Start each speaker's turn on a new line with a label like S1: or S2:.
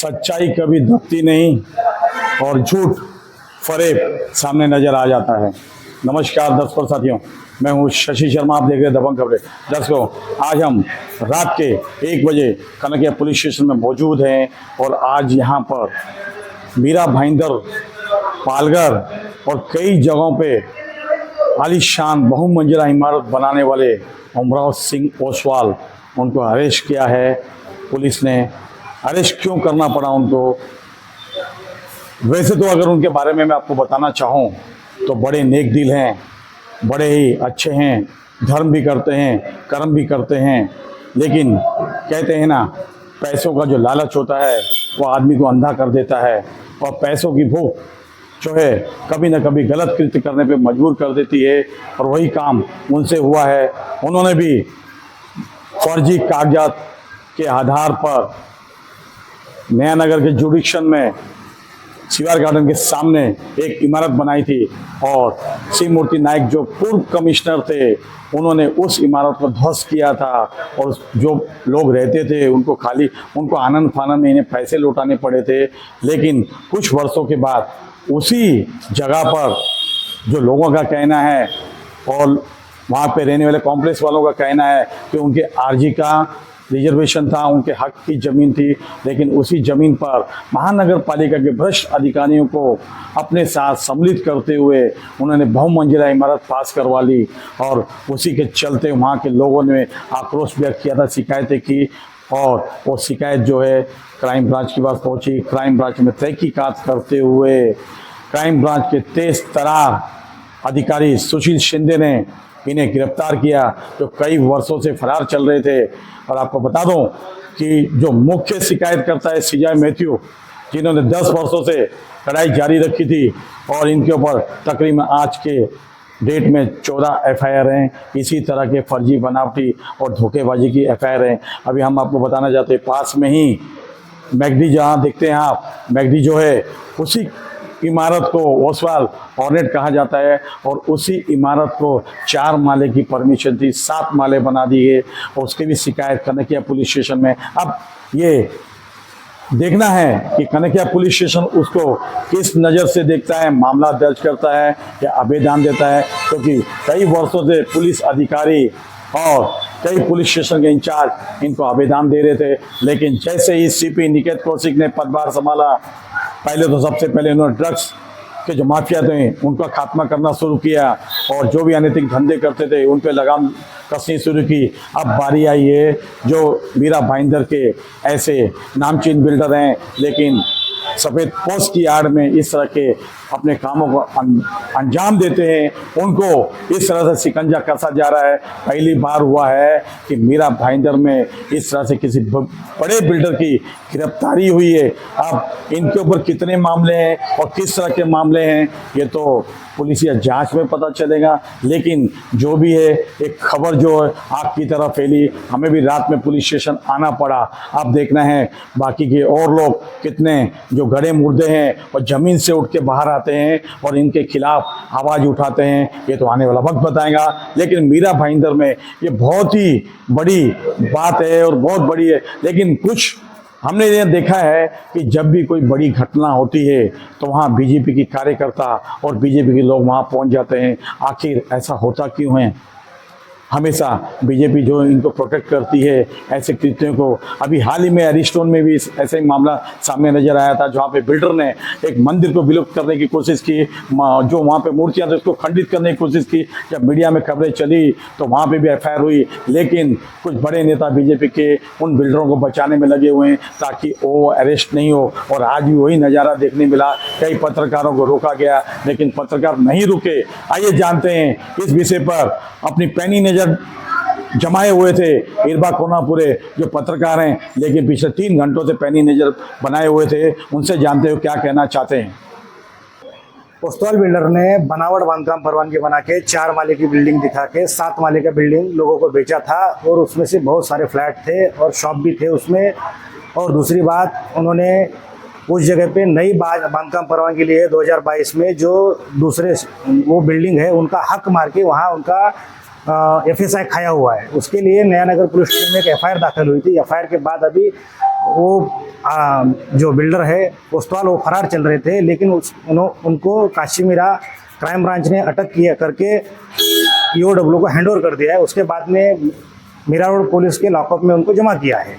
S1: सच्चाई कभी दबती नहीं और झूठ फरेब सामने नजर आ जाता है। नमस्कार दर्शकों साथियों, मैं हूं शशि शर्मा, आप देख रहे हैं दबंग खबरें। दर्शकों, आज हम रात के 1 बजे कनकिया पुलिस स्टेशन में मौजूद हैं और आज यहां पर मीरा भाईंदर, पालघर और कई जगहों पे आलीशान बहुमंजिला इमारत बनाने वाले उमराव सिंह ओसवाल, उनको अरेस्ट किया है पुलिस ने। अरेस्ट क्यों करना पड़ा उनको? वैसे तो अगर उनके बारे में मैं आपको बताना चाहूँ तो बड़े नेक दिल हैं, बड़े ही अच्छे हैं, धर्म भी करते हैं, कर्म भी करते हैं। लेकिन कहते हैं ना, पैसों का जो लालच होता है वो आदमी को अंधा कर देता है और पैसों की भूख जो है कभी ना कभी गलत कृत्य करने पे मजबूर कर देती है। और वही काम उनसे हुआ है। उन्होंने भी फर्जी कागजात के आधार पर नया नगर के जुडिक्शन में शिवार गार्डन के सामने एक इमारत बनाई थी और शिव मूर्ति नायक जो पूर्व कमिश्नर थे, उन्होंने उस इमारत को ध्वस्त किया था और जो लोग रहते थे उनको आनंद फानंद में इन्हें पैसे लौटाने पड़े थे। लेकिन कुछ वर्षों के बाद उसी जगह पर जो लोगों का कहना है और वहाँ पे रहने वाले कॉम्प्लेक्स वालों का कहना है कि उनके आरजी का रिजर्वेशन था, उनके हक की ज़मीन थी, लेकिन उसी ज़मीन पर महानगर पालिका के भ्रष्ट अधिकारियों को अपने साथ सम्मिलित करते हुए उन्होंने बहुमंजिला इमारत पास करवा ली। और उसी के चलते वहाँ के लोगों ने आक्रोश व्यक्त किया था, शिकायतें की और वो शिकायत जो है क्राइम ब्रांच के पास पहुँची। क्राइम ब्रांच में तहकीकात करते हुए क्राइम ब्रांच के तेज तरार अधिकारी सुशील शिंदे ने इन्हें गिरफ्तार किया, जो कई वर्षों से फरार चल रहे थे। और आपको बता दूं कि जो मुख्य शिकायत करता है सीजाय मैथ्यू, जिन्होंने 10 वर्षों से लड़ाई जारी रखी थी और इनके ऊपर तकरीबन आज के डेट में 14 एफआईआर हैं। इसी तरह के फर्जी, बनावटी और धोखेबाजी की एफआईआर हैं। अभी हम आपको बताना चाहते हैं, पास में ही मैगडी, जहाँ देखते हैं आप, मैगडी जो है उसी इमारत को ओसवाल ऑर्नेट कहा जाता है और उसी इमारत को 4 माले की परमिशन थी, 7 माले बना दी है और उसकी भी शिकायत कनकिया पुलिस स्टेशन में। अब ये देखना है कि कनकिया पुलिस स्टेशन उसको किस नज़र से देखता है, मामला दर्ज करता है या आवेदन देता है, क्योंकि कई वर्षों से पुलिस अधिकारी और कई पुलिस स्टेशन के इंचार्ज इनको आवेदन दे रहे थे। लेकिन जैसे ही सीपी निकेत कौशिक ने पदभार संभाला, पहले तो सबसे पहले उन्होंने ड्रग्स के जो माफिया थे उनका खात्मा करना शुरू किया और जो भी अनैतिक धंधे करते थे उन पे लगाम कसनी शुरू की। अब बारी आई है जो मीरा भाईंदर के ऐसे नामचीन बिल्डर हैं, लेकिन सफ़ेद पोस्ट की आड़ में इस तरह के अपने कामों को अंजाम देते हैं, उनको इस तरह से शिकंजा कसा जा रहा है। पहली बार हुआ है कि मीरा भाईंदर में इस तरह से किसी बड़े बिल्डर की गिरफ्तारी हुई है। अब इनके ऊपर कितने मामले हैं और किस तरह के मामले हैं ये तो पुलिसिया जांच में पता चलेगा। लेकिन जो भी है, एक खबर जो है आग की तरह फैली, हमें भी रात में पुलिस स्टेशन आना पड़ा। अब देखना है बाकी के और लोग कितने जो गड़े मुर्दे हैं और ज़मीन से उठ के बाहर आते हैं और इनके खिलाफ आवाज़ उठाते हैं, ये तो आने वाला वक्त बताएगा। लेकिन मीरा भाईंदर में ये बहुत ही बड़ी बात है और बहुत बड़ी है। लेकिन कुछ हमने ये देखा है कि जब भी कोई बड़ी घटना होती है तो वहाँ बीजेपी की कार्यकर्ता और बीजेपी के लोग वहाँ पहुँच जाते हैं। आखिर ऐसा होता क्यों है? हमेशा बीजेपी जो इनको प्रोटेक्ट करती है ऐसे कृत्यों को। अभी हाल ही में अरिस्टोन में भी ऐसा ही मामला सामने नजर आया था, जहाँ पे बिल्डर ने एक मंदिर को विलुप्त करने की कोशिश की, जो वहाँ पे मूर्तियाँ थी उसको खंडित करने की कोशिश की। जब मीडिया में खबरें चली तो वहाँ पे भी एफआईआर हुई। लेकिन कुछ बड़े नेता बीजेपी के उन बिल्डरों को बचाने में लगे हुए हैं ताकि वो अरेस्ट नहीं हो। और आज भी वही नज़ारा देखने मिला, कई पत्रकारों को रोका गया लेकिन पत्रकार नहीं रुके। आइए जानते हैं इस विषय पर, अपनी पैनी नज़र जमाए हुए थे इरबा कोनापुरे जो पत्रकार हैं, लेकिन पिछले 3 घंटों से पैनी नज़र बनाए हुए थे। उनसे जानते हो क्या कहना चाहते हैं।
S2: ओसवाल बिल्डर ने बनावट बांधकाम परवानगी बना के 4 माले की बिल्डिंग दिखा के 7 माले का बिल्डिंग लोगों को बेचा था और उसमें से बहुत सारे फ्लैट थे और शॉप भी थे उसमें। और दूसरी बात, उन्होंने उस जगह पे नई बांधकाम परवानगी ली है 2022 में, जो दूसरे वो बिल्डिंग है उनका हक मार के वहाँ उनका FSI खाया हुआ है। उसके लिए नया नगर पुलिस स्टेशन में एक FIR दाखिल हुई थी। FIR के बाद अभी वो जो बिल्डर है कोतवाल वो फरार चल रहे थे, लेकिन उनको काशीमीरा क्राइम ब्रांच ने अटक किया करके EOW को हैंड ओवर कर दिया है। उसके बाद में मीरा रोड पुलिस के लॉकअप में उनको जमा किया है।